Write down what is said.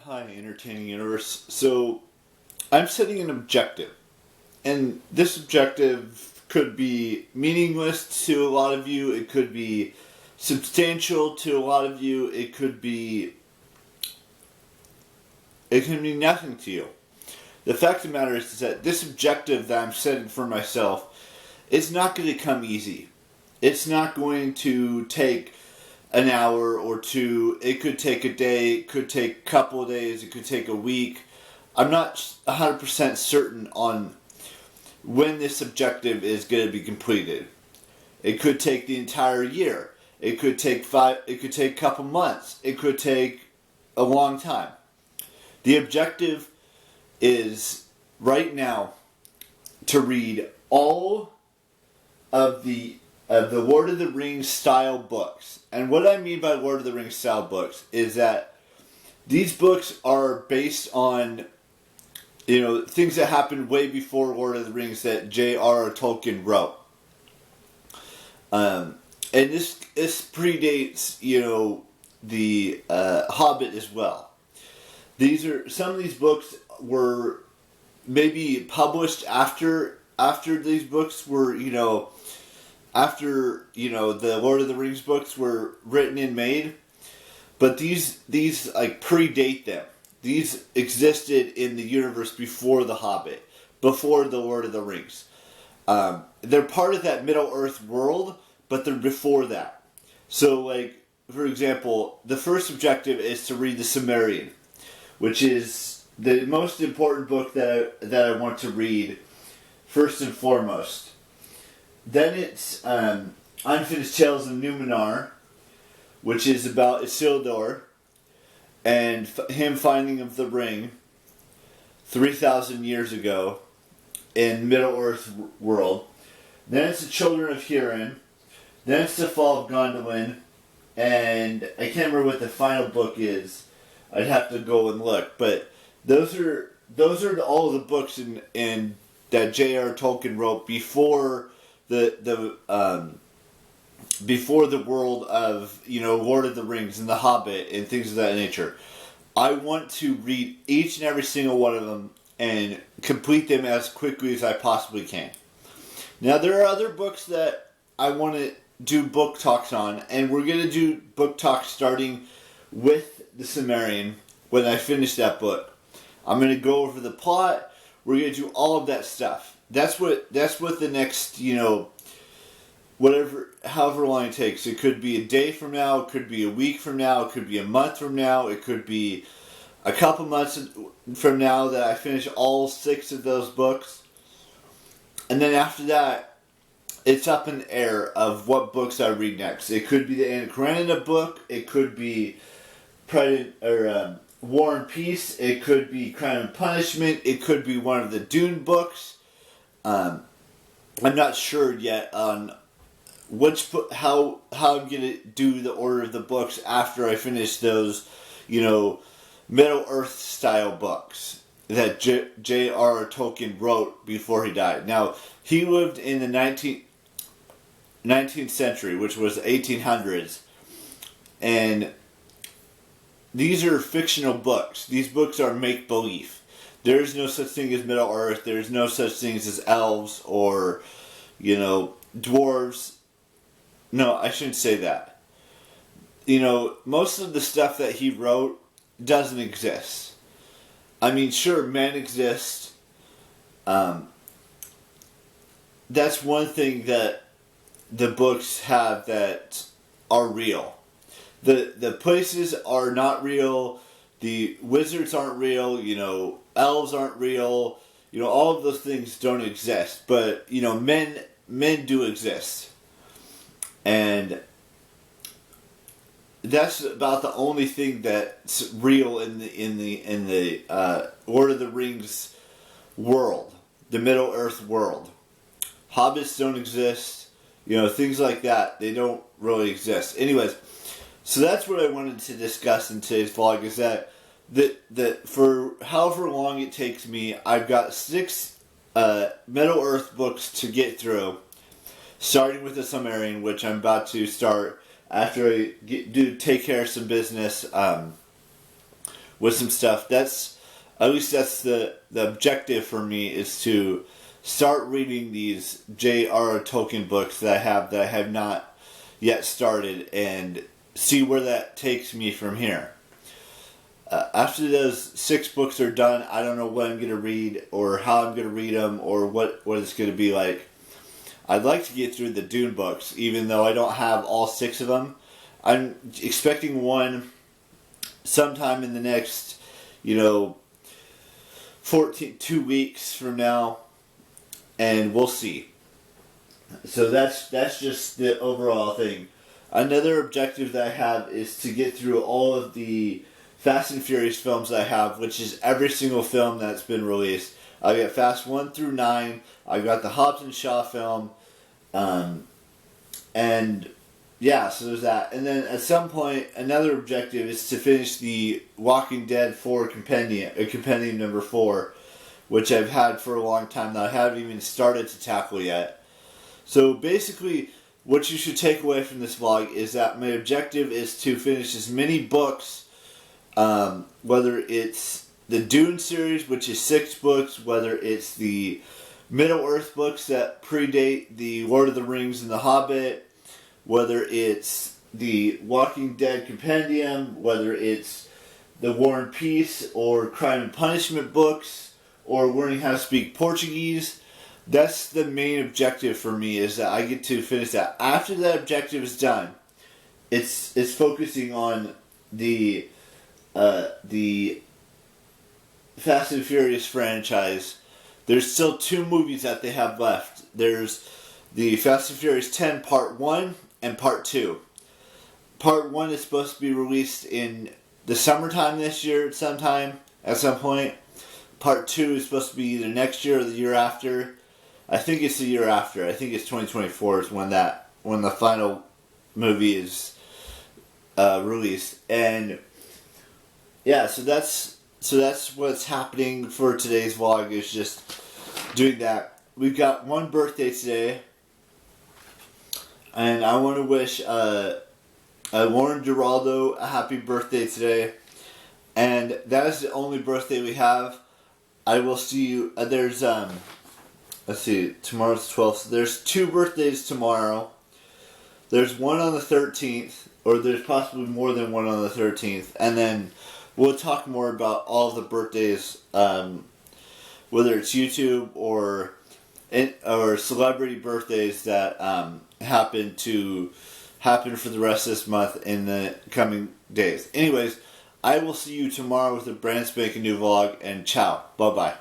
Hi, Entertaining Universe. So, I'm setting an objective. And this objective could be meaningless to a lot of you. It could be substantial to a lot of you. It can be nothing to you. The fact of the matter is that this objective that I'm setting for myself is not going to come easy. It's not going to take an hour or two. It could take a day. It could take a couple of days. It could take a week. I'm not 100% certain on when this objective is going to be completed. It could take the entire year. It could take a couple months. It could take a long time. The objective is right now to read all of the Lord of the Rings style books. And what I mean by Lord of the Rings style books is that these books are based on things that happened way before Lord of the Rings that J.R.R. Tolkien wrote. And this predates, the Hobbit as well. Some of these books were maybe published after these books were, after the Lord of the Rings books were written and made. But these predate them. These existed in the universe before The Hobbit, before the Lord of the Rings. They're part of that Middle-earth world, but they're before that. So, for example, the first objective is to read the Cimmerian, which is the most important book that I want to read, first and foremost. Then it's Unfinished Tales of Numenor, which is about Isildur and him finding of the ring 3,000 years ago in Middle-earth world. Then it's the Children of Hurin. Then it's the Fall of Gondolin. And I can't remember what the final book is. I'd have to go and look. But those are all the books in that J.R.R. Tolkien wrote before before the world of, Lord of the Rings and The Hobbit and things of that nature. I want to read each and every single one of them and complete them as quickly as I possibly can. Now, there are other books that I want to do book talks on, and we're going to do book talks starting with the Cimmerian when I finish that book. I'm going to go over the plot. We're going to do all of that stuff. That's what the next, however long it takes. It could be a day from now, it could be a week from now, it could be a month from now, it could be a couple months from now that I finish all 6 of those books. And then after that, it's up in the air of what books I read next. It could be the Anna Karenina book, it could be War and Peace, it could be Crime and Punishment, it could be one of the Dune books. I'm not sure yet on which book, how I'm gonna do the order of the books after I finish those, Middle Earth style books that J.R.R. Tolkien wrote before he died. Now, he lived in the 19th century, which was the 1800s, and these are fictional books. These books are make-believe. There is no such thing as Middle Earth. There is no such things as elves or, dwarves. No, I shouldn't say that. Most of the stuff that he wrote doesn't exist. I mean, sure, men exist. That's one thing that the books have that are real. The places are not real. The wizards aren't real. Elves aren't real. All of those things don't exist. But men do exist. And that's about the only thing that's real in the Lord of the Rings world, the Middle Earth world. Hobbits don't exist, things like that. They don't really exist. Anyways, so that's what I wanted to discuss in today's vlog. Is that for however long it takes me, I've got 6 Middle Earth books to get through. Starting with the Cimmerian, which I'm about to start after I take care of some business with some stuff. At least that's the objective for me, is to start reading these J.R.R. Tolkien books that I have not yet started, and see where that takes me from here. After those 6 books are done, I don't know what I'm going to read, or how I'm going to read them, or what it's going to be like. I'd like to get through the Dune books, even though I don't have all 6 of them. I'm expecting one sometime in the next, 2 weeks from now, and we'll see. So that's just the overall thing. Another objective that I have is to get through all of the Fast and Furious films I have, which is every single film that's been released. I got Fast 1 through 9. I got the Hobbs and Shaw film. And yeah, so there's that. And then at some point, another objective is to finish the Walking Dead 4 compendium number 4, which I've had for a long time that I haven't even started to tackle yet. So basically, what you should take away from this vlog is that my objective is to finish as many books, whether it's the Dune series, which is 6 books, whether it's the Middle-earth books that predate the Lord of the Rings and The Hobbit, whether it's the Walking Dead compendium, whether it's the War and Peace or Crime and Punishment books, or learning how to speak Portuguese. That's the main objective for me, is that I get to finish that. After that objective is done, it's focusing on the Fast and Furious franchise. There's still 2 movies that they have left. There's the Fast and Furious 10 Part 1 and Part 2. Part 1 is supposed to be released in the summertime this year at some point. Part 2 is supposed to be either next year or the year after. I think it's the year after. I think it's 2024 is when the final movie is released. And yeah, so that's what's happening for today's vlog, is just doing that. We've got one birthday today, and I want to wish Lauren Giraldo a happy birthday today. And that is the only birthday we have. I will see you. There's let's see, tomorrow's 12th. So there's 2 birthdays tomorrow. There's one on the 13th, or there's possibly more than one on the 13th, and then we'll talk more about all of the birthdays, whether it's YouTube or celebrity birthdays that happen for the rest of this month in the coming days. Anyways, I will see you tomorrow with a brand spanking new vlog, and ciao. Bye-bye.